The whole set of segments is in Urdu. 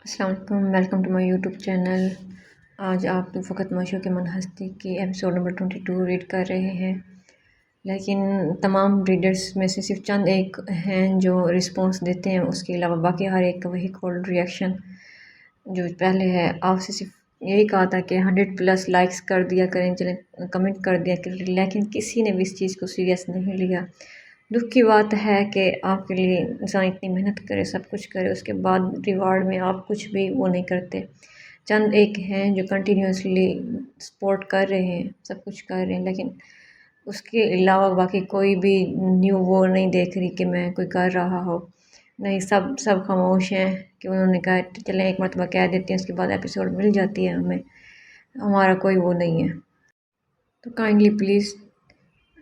السلام علیکم، welcome to my YouTube channel. آج آپ فقط معشوق منہستی کی ایپیسوڈ نمبر 22 ریڈ کر رہے ہیں، لیکن تمام ریڈرز میں سے صرف چند ایک ہیں جو رسپانس دیتے ہیں، اس کے علاوہ باقی ہر ایک کا وہی کولڈ ریئیکشن جو پہلے ہے۔ آپ سے صرف یہی کہا تھا کہ 100+ لائکس کر دیا کریں، چلیں کمنٹ کر دیا کریں، لیکن کسی نے بھی اس چیز کو سیریس نہیں لیا۔ دکھ کی بات ہے کہ آپ کے لیے انسان اتنی محنت کرے، سب کچھ کرے، اس کے بعد ریوارڈ میں آپ کچھ بھی وہ نہیں کرتے۔ چند ایک ہیں جو کنٹینیوسلی سپورٹ کر رہے ہیں، سب کچھ کر رہے ہیں، لیکن اس کے علاوہ باقی کوئی بھی نیو وہ نہیں دیکھ رہی کہ میں کوئی کر رہا ہو۔ نہیں، سب خاموش ہیں کہ انہوں نے کہا چلیں ایک مرتبہ کہہ دیتے ہیں، اس کے بعد ایپیسوڈ مل جاتی ہے ہمیں، ہمارا کوئی وہ نہیں ہے۔ تو کائنڈلی پلیز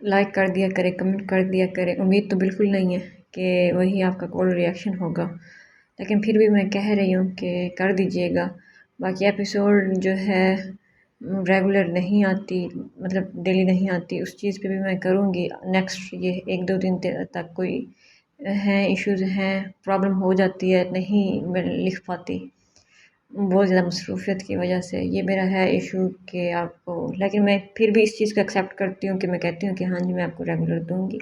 لائک کر دیا کرے، کمنٹ کر دیا کرے۔ امید تو بالکل نہیں ہے کہ وہی آپ کا کول ریئیکشن ہوگا، لیکن پھر بھی میں کہہ رہی ہوں کہ کر دیجئے گا۔ باقی ایپیسوڈ جو ہے ریگولر نہیں آتی، مطلب ڈیلی نہیں آتی، اس چیز پہ بھی میں کروں گی نیکسٹ۔ یہ 1-2 دن تک کوئی ہیں ایشوز ہیں، پرابلم ہو جاتی ہے، نہیں میں لکھ پاتی بہت زیادہ مصروفیت کی وجہ سے۔ یہ میرا ہے ایشو کہ آپ کو، لیکن میں پھر بھی اس چیز کو ایکسیپٹ کرتی ہوں کہ میں کہتی ہوں کہ ہاں جی میں آپ کو ریگولر دوں گی،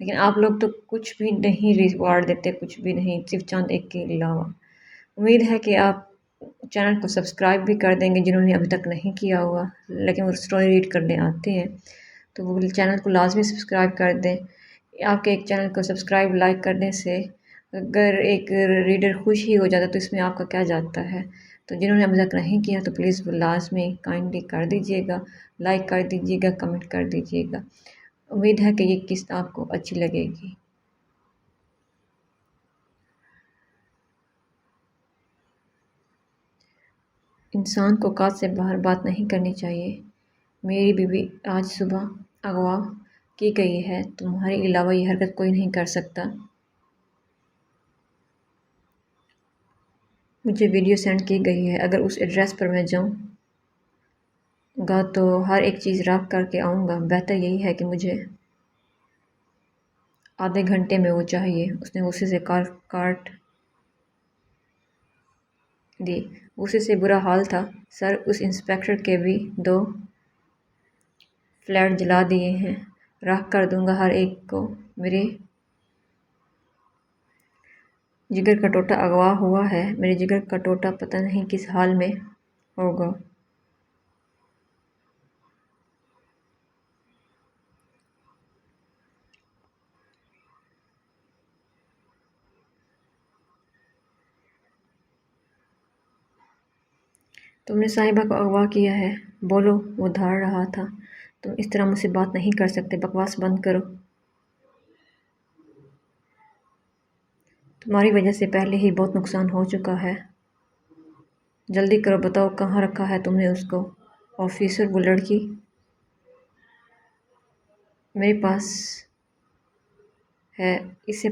لیکن آپ لوگ تو کچھ بھی نہیں ریوارڈ دیتے، کچھ بھی نہیں، صرف چند ایک کے علاوہ۔ امید ہے کہ آپ چینل کو سبسکرائب بھی کر دیں گے جنہوں نے ابھی تک نہیں کیا ہوا، لیکن وہ اسٹوری ریڈ کرنے آتے ہیں، تو وہ چینل کو لازمی سبسکرائب کر دیں۔ آپ کے ایک چینل کو سبسکرائب لائک کرنے سے اگر ایک ریڈر خوش ہی ہو جاتا تو اس میں آپ کا کیا جاتا ہے؟ تو جنہوں نے ابھی تک نہیں کیا تو پلیز وہ لازمی کائنڈلی کر دیجئے گا، لائک کر دیجئے گا، کمنٹ کر دیجئے گا۔ امید ہے کہ یہ قسط آپ کو اچھی لگے گی۔ انسان کو اوقات سے باہر بات نہیں کرنی چاہیے۔ میری بیوی آج صبح اغوا کی گئی ہے، تمہارے علاوہ یہ حرکت کوئی نہیں کر سکتا۔ مجھے ویڈیو سینڈ کی گئی ہے، اگر اس ایڈریس پر میں جاؤں گا تو ہر ایک چیز رکھ کر کے آؤں گا۔ بہتر یہی ہے کہ مجھے آدھے گھنٹے میں وہ چاہیے۔ اس نے غصے سے کاٹ دی۔ غصے سے برا حال تھا سر، اس انسپکٹر کے بھی 2 فلیٹ جلا دیے ہیں، رکھ کر دوں گا ہر ایک کو۔ میرے جگر کا ٹوٹا اغوا ہوا ہے، میرے جگر کا ٹوٹا پتہ نہیں کس حال میں ہوگا۔ تم نے صاحبہ کو اغوا کیا ہے، بولو، وہ دھاڑ رہا تھا۔ تم اس طرح مجھ سے بات نہیں کر سکتے، بکواس بند کرو۔ تمہاری وجہ سے پہلے ہی بہت نقصان ہو چکا ہے، جلدی کرو، بتاؤ کہاں رکھا ہے تم نے اس کو؟ آفیسر، وہ لڑکی میرے پاس ہے، اس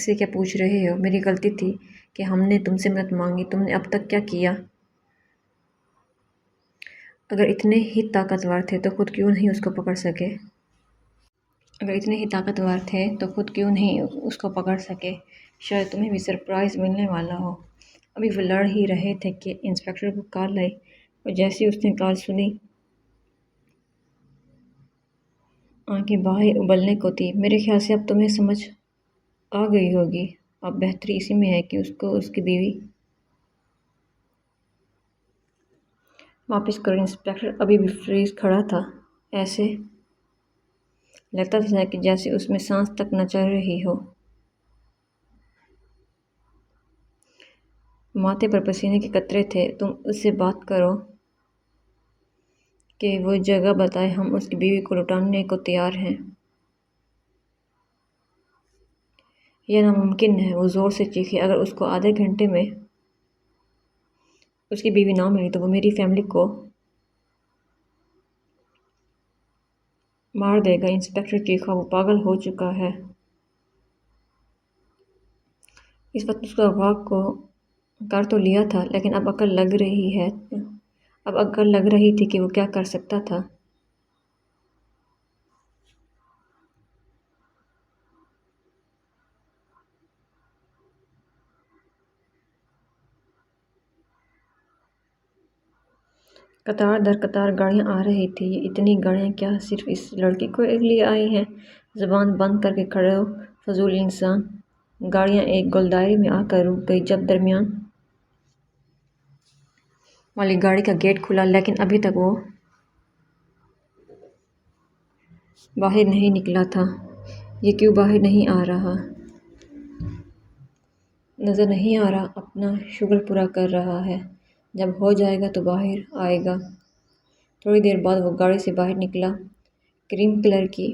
سے کیا پوچھ رہے ہو؟ میری غلطی تھی کہ ہم نے تم سے مدد مانگی، تم نے اب تک کیا کیا؟ اگر اتنے ہی طاقتور تھے تو خود کیوں نہیں اس کو پکڑ سکے؟ اگر اتنے ہی طاقتور تھے تو خود کیوں نہیں اس کو پکڑ سکے؟ شاید تمہیں بھی سرپرائز ملنے والا ہو۔ ابھی وہ لڑ ہی رہے تھے کہ انسپکٹر کو کال آئی، اور جیسے ہی اس نے کال سنی آنکھیں باہر ابلنے کو تھی۔ میرے خیال سے اب تمہیں سمجھ آ گئی ہوگی۔ اب بہتری اسی میں ہے کہ اس کو اس کی بیوی واپس کرو۔ انسپکٹر ابھی بھی فریز کھڑا تھا، ایسے لگتا تھا کہ جیسے اس میں سانس تک نہ چل رہی ہو۔ ماتھے پر پسینے کے قطرے تھے۔ تم اس سے بات کرو کہ وہ جگہ بتائے، ہم اس کی بیوی کو لوٹانے کو تیار ہیں۔ یہ ناممکن ہے، وہ زور سے چیخی۔ اگر اس کو آدھے گھنٹے میں اس کی بیوی نہ ملی تو وہ میری فیملی کو مار دے گا۔ انسپکٹر چیخا، وہ پاگل ہو چکا ہے۔ اس وقت اس کو اغوا کو کر تو لیا تھا، لیکن اب عقل لگ رہی تھی کہ وہ کیا کر سکتا تھا۔ قطار در قطار گاڑیاں آ رہی تھی۔ یہ اتنی گاڑیاں کیا صرف اس لڑکی کو لیے آئی ہیں؟ زبان بند کر کے کھڑے ہو فضول انسان۔ گاڑیاں ایک گولدائرے میں آ کر رک گئی جب درمیان والی گاڑی کا گیٹ کھلا، لیکن ابھی تک وہ باہر نہیں نکلا تھا۔ یہ کیوں باہر نہیں آ رہا؟ نظر نہیں آ رہا اپنا شغل پورا کر رہا ہے۔ جب ہو جائے گا تو باہر آئے گا۔ تھوڑی دیر بعد وہ گاڑی سے باہر نکلا۔ کریم کلر کی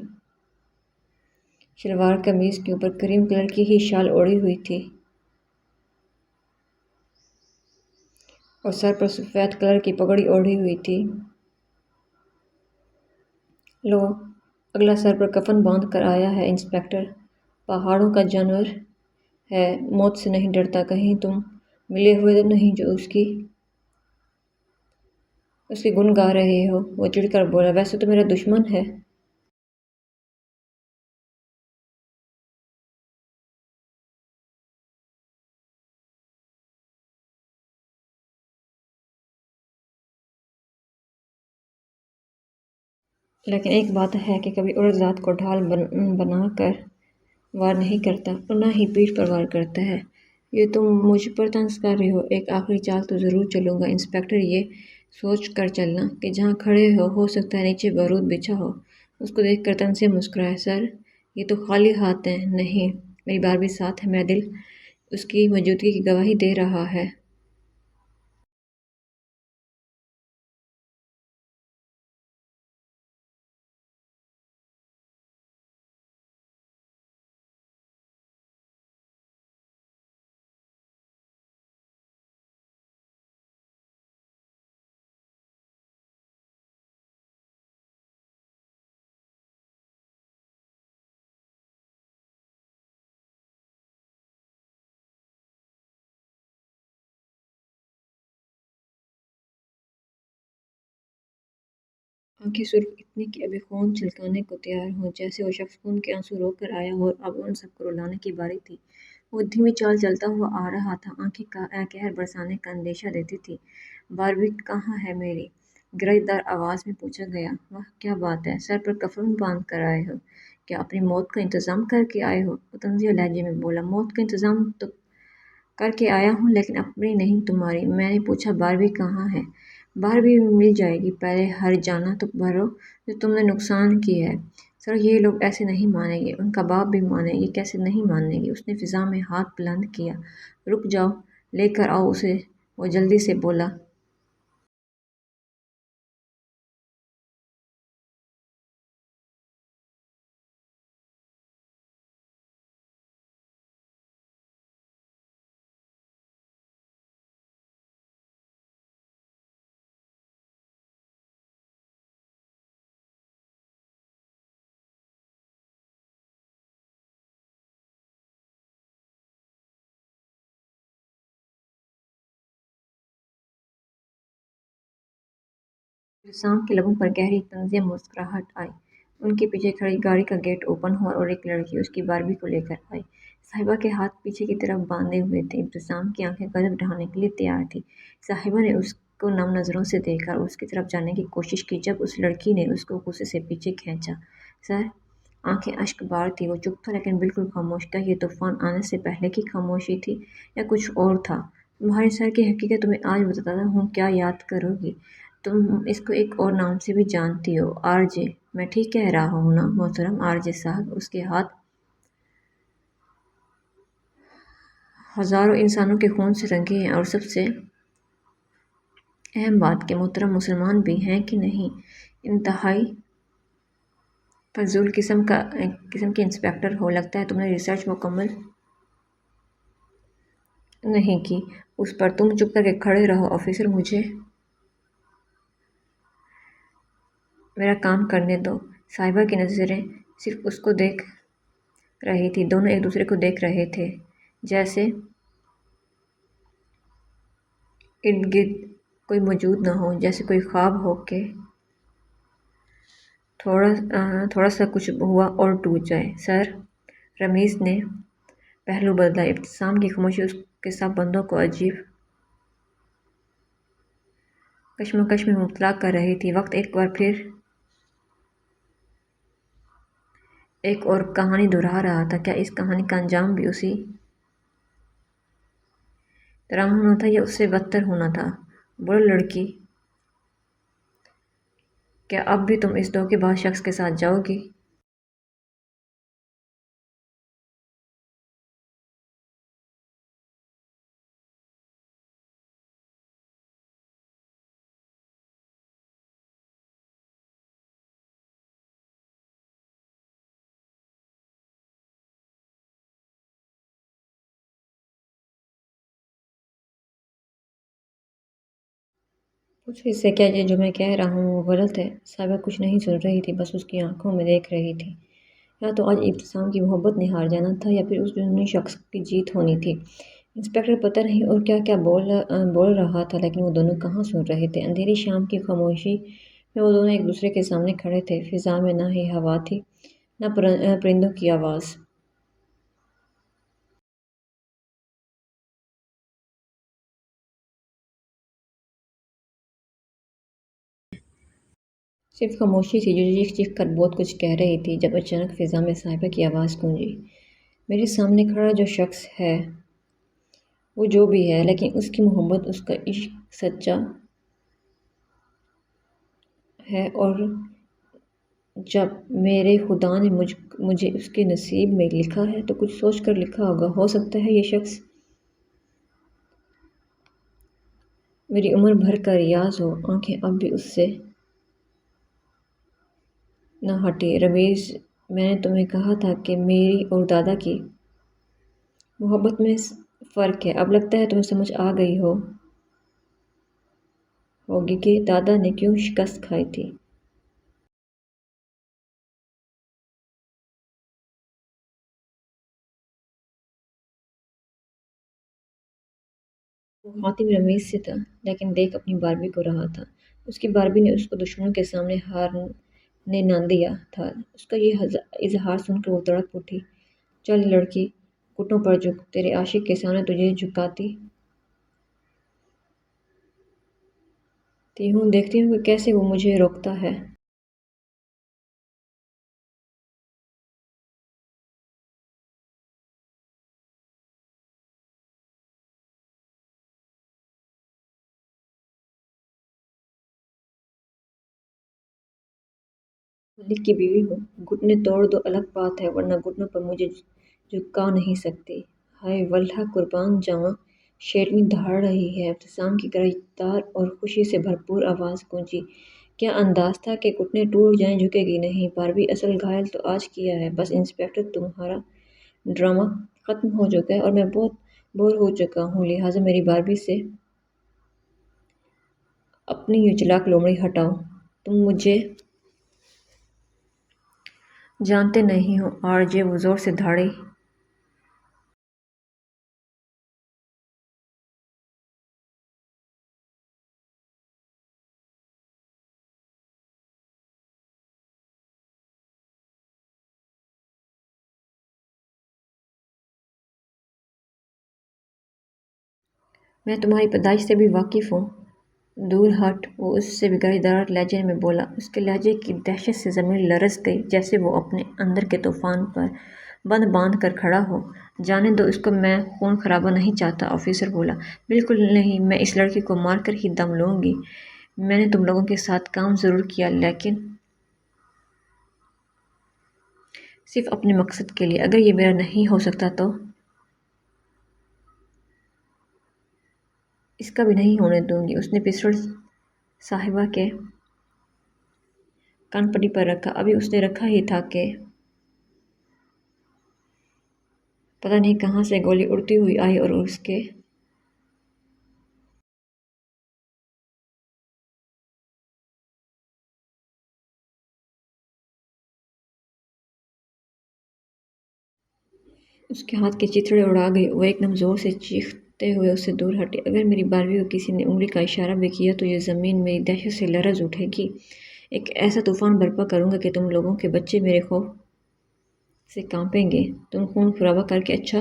شلوار قمیض کے اوپر کریم کلر کی ہی شال اوڑھی ہوئی تھی اور سر پر سفید کلر کی پگڑی اوڑھی ہوئی تھی۔ لو، اگلا سر پر کفن باندھ کر آیا ہے انسپکٹر۔ پہاڑوں کا جانور ہے، موت سے نہیں ڈرتا۔ کہیں تم ملے ہوئے تو نہیں جو اس کی گن گا رہے ہو؟ وہ چڑھ کر بولا، ویسے تو میرا دشمن ہے۔ لیکن ایک بات ہے کہ کبھی عورت ذات کو ڈھال بنا کر وار نہیں کرتا اور نہ ہی پیٹھ پر وار کرتا ہے۔ یہ تم مجھ پر طنز کر رہے ہو؟ ایک آخری چال تو ضرور چلوں گا انسپکٹر، یہ سوچ کر چلنا کہ جہاں کھڑے ہو سکتا ہے نیچے بارود بچھا ہو۔ اس کو دیکھ کر طنز سے مسکرایا، سر یہ تو خالی ہاتھ ہیں۔ نہیں، میری باربی ساتھ ہے، میرا دل اس کی موجودگی کی گواہی دے رہا ہے۔ آنکھیں سرخ اتنی کہ ابھی خون چھلکانے کو تیار ہوں، جیسے وہ شخص خون کے آنسو رو کر آیا ہو اور اب ان سب کو رلانے کی باری تھی۔ وہ دھیمی چال چلتا ہوا آ رہا تھا، آنکھیں قہر برسانے کا اندیشہ دیتی تھیں۔ باربی کہاں ہے میری؟ گرج دار آواز میں پوچھا گیا۔ واہ کیا بات ہے، سر پر کفن باندھ کر آئے ہو؟ کیا اپنی موت کا انتظام کر کے آئے ہو؟ وہ طنزیہ لہجے میں بولا، موت کا انتظام تو کر کے آیا ہوں لیکن اپنی نہیں تمہاری۔ میں نے پوچھا باربی کہاں ہے؟ باربی مل جائے گی، پہلے ہر جانہ تو بھرو جو تم نے نقصان کی ہے۔ سر یہ لوگ ایسے نہیں مانیں گے، ان کا باپ بھی مانے، یہ کیسے نہیں مانیں گے؟ اس نے فضا میں ہاتھ بلند کیا۔ رک جاؤ، لے کر آؤ اسے، وہ جلدی سے بولا۔ ابتسام کے لبوں پر گہری طنزیہ مسکراہٹ آئی۔ ان کے پیچھے کھڑی گاڑی کا گیٹ اوپن ہوا اور ایک لڑکی اس کی باربی کو لے کر آئی۔ صاحبہ کے ہاتھ پیچھے کی طرف باندھے ہوئے تھے۔ ابتسام کی آنکھیں غضب ڈھالنے کے لیے تیار تھیں۔ صاحبہ نے اس کو نم نظروں سے دیکھا اور اس کی طرف جانے کی کوشش کی جب اس لڑکی نے اس کو غصے سے پیچھے کھینچا۔ سر، آنکھیں اشک بار تھیں، وہ چپ تھا لیکن بالکل خاموش۔ کیا یہ طوفان آنے سے پہلے کی خاموشی تھی یا کچھ اور تھا؟ تمہارے سر کی حقیقت تمہیں آج بتاتا ہوں، کیا یاد کرو گی؟ تم اس کو ایک اور نام سے بھی جانتی ہو، آر جے۔ میں ٹھیک کہہ رہا ہوں نا محترم آر جے صاحب؟ اس کے ہاتھ ہزاروں انسانوں کے خون سے رنگے ہیں اور سب سے اہم بات کہ محترم مسلمان بھی ہیں کہ نہیں۔ انتہائی فضول قسم کے انسپکٹر ہو، لگتا ہے تم نے ریسرچ مکمل نہیں کی اس پر۔ تم چپ کر کے کھڑے رہو آفیسر، مجھے میرا کام کرنے دو۔ صاحبہ کی نظریں صرف اس کو دیکھ رہی تھی، دونوں ایک دوسرے کو دیکھ رہے تھے جیسے ارد گرد کوئی موجود نہ ہو، جیسے کوئی خواب ہو کہ تھوڑا سا کچھ ہوا اور ٹوٹ جائے۔ سر، رمیز نے پہلو بدلا۔ ابتسام کی خاموشی اس کے سب بندوں کو عجیب کشمکش میں مبتلا کر رہی تھی۔ وقت ایک بار پھر ایک اور کہانی دہرا رہا تھا۔ کیا اس کہانی کا انجام بھی اسی طرح ہونا تھا یا اس سے بدتر ہونا تھا؟ بولو لڑکی، کیا اب بھی تم اس دھوکے باز شخص کے ساتھ جاؤ گی؟ پوچھ اس سے کیا یہ جو میں کہہ رہا ہوں وہ غلط ہے؟ صاحبہ کچھ نہیں سن رہی تھی، بس اس کی آنکھوں میں دیکھ رہی تھی۔ یا تو آج ابتسام کی محبت نے ہار جانا تھا یا پھر اس جنونی شخص کی جیت ہونی تھی۔ انسپکٹر پتہ نہیں اور کیا کیا بول رہا تھا، لیکن وہ دونوں کہاں سن رہے تھے۔ اندھیری شام کی خاموشی میں وہ دونوں ایک دوسرے کے سامنے کھڑے تھے۔ فضا میں نہ ہی ہوا تھی، نہ پرندوں کی آواز۔ صرف خاموشی تھی جو چیخ چیخ کر بہت کچھ کہہ رہی تھی۔ جب اچانک فضا میں صاحبہ کی آواز گونجی، میرے سامنے کھڑا جو شخص ہے وہ جو بھی ہے، لیکن اس کی محبت، اس کا عشق سچا ہے، اور جب میرے خدا نے مجھے اس کے نصیب میں لکھا ہے تو کچھ سوچ کر لکھا ہوگا۔ ہو سکتا ہے یہ شخص میری عمر بھر کا ریاض ہو۔ آنکھیں اب بھی اس سے نہ ہٹی۔ رویز، میں نے تمہیں کہا تھا کہ میری اور دادا کی محبت میں فرق ہے۔ اب لگتا ہے تمہیں سمجھ آ گئی ہوگی کہ دادا نے کیوں شکست کھائی تھی۔ وہ خاتم رمیز سے تھا، لیکن دیکھ اپنی باربی کو رہا تھا۔ اس کی باربی نے اس کو دشمنوں کے سامنے ہارنے نہ دیا تھا۔ اس کا یہ اظہار سن کر وہ تڑپ اٹھی۔ چل لڑکی، گھٹنوں پر جھک، تیرے عاشق کے سامنے تجھے جھکاتی ہوں، دیکھتی ہوں کہ کیسے وہ مجھے روکتا ہے۔ ملک کی بیوی ہوں، گھٹنے توڑ دو الگ بات ہے، ورنہ گھٹنوں پر مجھے جھکا نہیں سکتی۔ ہائے واللہ قربان جاواں، شیرنی دھاڑ رہی ہے۔ ابتسام کی گرجدار اور خوشی سے بھرپور آواز گونجی۔ کیا انداز تھا کہ گھٹنے ٹوٹ جائیں، جھکے گی نہیں۔ باربی، اصل گھائل تو آج کیا ہے۔ بس انسپکٹر، تمہارا ڈرامہ ختم ہو چکا ہے اور میں بہت بور ہو چکا ہوں، لہٰذا میری باربی سے اپنی یہ چلاک لومڑی ہٹاؤ۔ تم مجھے جانتے نہیں ہو آر جے، وہ زور سے دھاڑی میں تمہاری پیدائش سے بھی واقف ہوں۔ دور ہٹ، وہ اس سے بھی گرجدار لہجے میں بولا۔ اس کے لہجے کی دہشت سے زمین لرز گئی، جیسے وہ اپنے اندر کے طوفان پر بند باندھ کر کھڑا ہو۔ جانے دو اس کو، میں خون خرابہ نہیں چاہتا، آفیسر بولا۔ بالکل نہیں، میں اس لڑکی کو مار کر ہی دم لوں گی۔ میں نے تم لوگوں کے ساتھ کام ضرور کیا، لیکن صرف اپنے مقصد کے لیے۔ اگر یہ میرا نہیں ہو سکتا تو اس کا بھی نہیں ہونے دوں گی۔ اس نے پسٹل صاحبہ کے کان پٹی پر رکھا۔ ابھی اس نے رکھا ہی تھا کہ پتہ نہیں کہاں سے گولی اڑتی ہوئی آئی اور اس کے ہاتھ کے چتھڑے اڑا گئی۔ وہ ایک دم زور سے چیختے ہوئے اس سے دور ہٹی۔ اگر میری باربی کو کسی نے انگلی کا اشارہ بھی کیا تو یہ زمین میری دہشت سے لرز اٹھے گی۔ ایک ایسا طوفان برپا کروں گا کہ تم لوگوں کے بچے میرے خوف سے کانپیں گے۔ تم خون خرابہ کر کے اچھا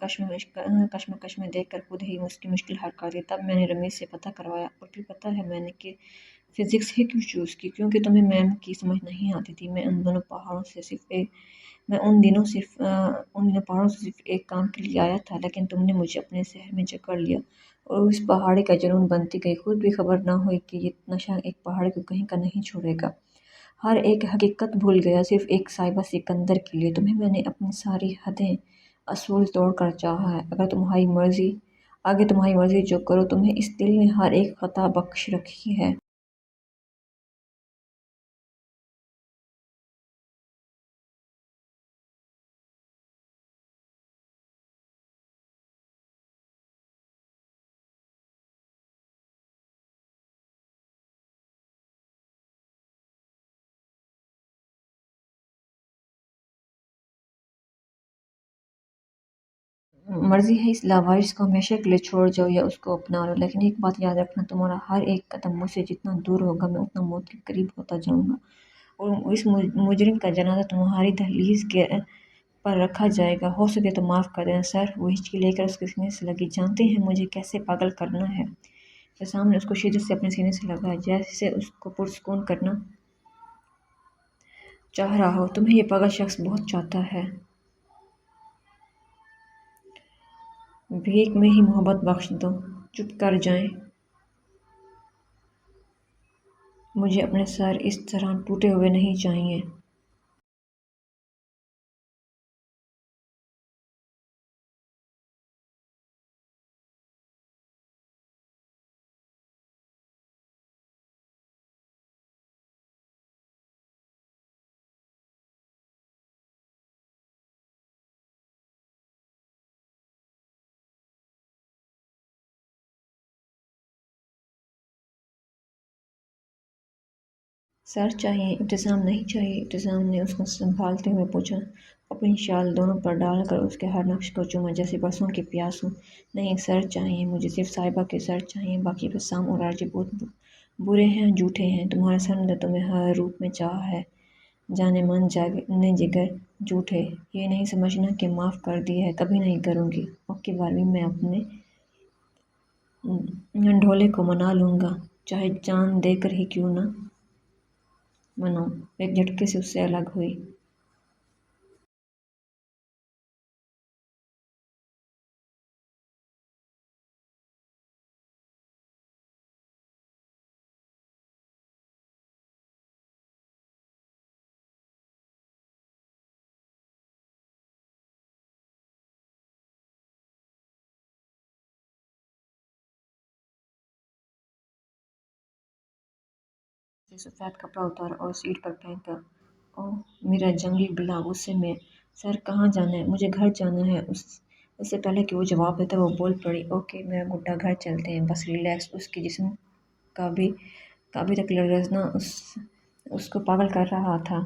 کشمکش میں دیکھ کر خود ہی اس کی مشکل حل کر دی۔ تب میں نے رمیش سے پتہ کروایا اور پھر پتہ ہے میں نے کہ فزکس ہی کیوں چوز کی، کیونکہ تمہیں میم کی سمجھ نہیں آتی تھی۔ میں ان دنوں پہاڑوں سے صرف ایک کام کے لیے آیا تھا، لیکن تم نے مجھے اپنے شہر میں جکڑ لیا اور اس پہاڑی کا جنون بنتی گئی۔ خود بھی خبر نہ ہوئی کہ یہ نشہ ایک پہاڑی کو کہیں کا نہیں چھوڑے گا۔ ہر ایک حقیقت بھول گیا صرف ایک صاحبہ سکندر کے لیے۔ تمہیں میں نے اپنی ساری حدیں اصول توڑ کر چاہا ہے۔ آگے تمہاری مرضی جو کرو، تمہیں اس دل نے ہر ایک خطا بخش رکھی ہے۔ مرضی ہے اس لاوارث کو ہمیشہ کے لیے چھوڑ جاؤ یا اس کو اپنا لو، لیکن ایک بات یاد رکھنا، تمہارا ہر ایک قدم مجھ سے جتنا دور ہوگا میں اتنا موت کے قریب ہوتا جاؤں گا، اور اس مجرم کا جنازہ تمہاری دہلیز پر رکھا جائے گا۔ ہو سکے تو معاف کر دینا سر۔ وہ ہچکی لے کر اس کے سینے سے لگی۔ جانتے ہیں مجھے کیسے پاگل کرنا ہے؟ اعتصام نے اس کو شدت سے اپنے سینے سے لگایا، جیسے اس کو پرسکون کرنا چاہ رہا ہو۔ تمہیں یہ پاگل شخص بہت چاہتا ہے۔ بھیک میں ہی محبت بخش دو، چپ کر جائیں۔ مجھے اپنے سر اس طرح ٹوٹے ہوئے نہیں چاہیے۔ سر چاہیے، ابتسام نہیں چاہیے؟ ابتسام نے اس کو سنبھالتے ہوئے پوچھا، اپنی شال دونوں پر ڈال کر اس کے ہر نقش کو چوما جیسے برسوں کی پیاس ہو۔ نہیں سر چاہیے، مجھے صرف صاحبہ کے سر چاہیے۔ باقی ابتسام اور آرزو بہت برے ہیں، جھوٹے ہیں۔ تمہارا سر نے تمہیں ہر روپ میں چاہا ہے، جانے من جانے جگر جھوٹے۔ یہ نہیں سمجھنا کہ معاف کر دیا ہے، کبھی نہیں کروں گی۔ اوکے باربی، میں اپنے ڈھولے کو منا لوں گا، چاہے جان دے کر ہی کیوں نہ مناؤں۔ ایک جھٹکے سے اس سے الگ ہوئی۔ سفید کپڑا اتارا اور سیٹ پر پھینکا۔ اوہ میرا جنگلی بلا، غصے میں۔ سر کہاں جانا ہے؟ مجھے گھر جانا ہے۔ اس سے پہلے کہ وہ جواب دیتا وہ بول پڑی، اوکے میرا گڈا، گھر چلتے ہیں، بس ریلیکس۔ اس کے جسم کا ابھی تک لرزنا اس کو پاگل کر رہا تھا۔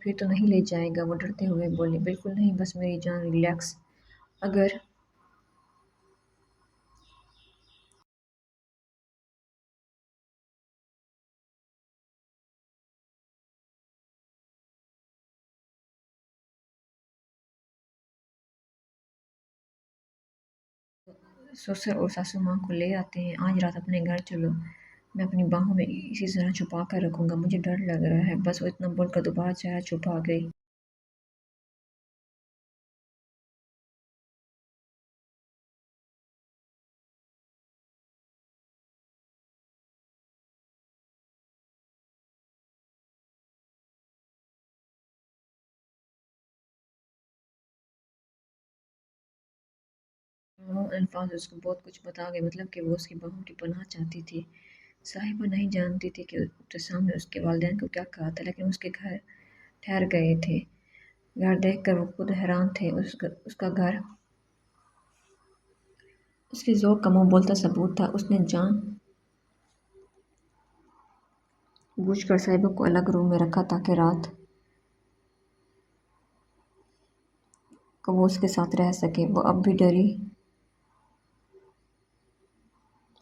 پھر تو نہیں لے جائے گا؟ وہ ڈرتے ہوئے بولی۔ بالکل نہیں، بس میری جان ریلیکس۔ اگر سسر اور ساسو ماں کو لے آتے ہیں، آج رات اپنے گھر چلو، میں اپنی باہوں میں اسی طرح چھپا کر رکھوں گا، مجھے ڈر لگ رہا ہے۔ بس وہ اتنا بول کر دوبارہ چہرہ چھپا گئی۔ وہ الفاظ اس کو بہت کچھ بتا گئے، مطلب کہ وہ اس کی باہوں کی پناہ چاہتی تھی۔ صاحبہ نہیں جانتی تھی کہ ابتسام نے اس کے والدین کو کیا کہا تھا، لیکن اس کے گھر ٹھہر گئے تھے۔ گھر دیکھ کر وہ خود حیران تھے۔ اس کا گھر اس کے ذوق کا منہ بولتا ثبوت تھا۔ اس نے جان بوجھ کر صاحبہ کو الگ روم میں رکھا تاکہ رات کو وہ اس کے ساتھ رہ سکے۔ وہ اب بھی ڈری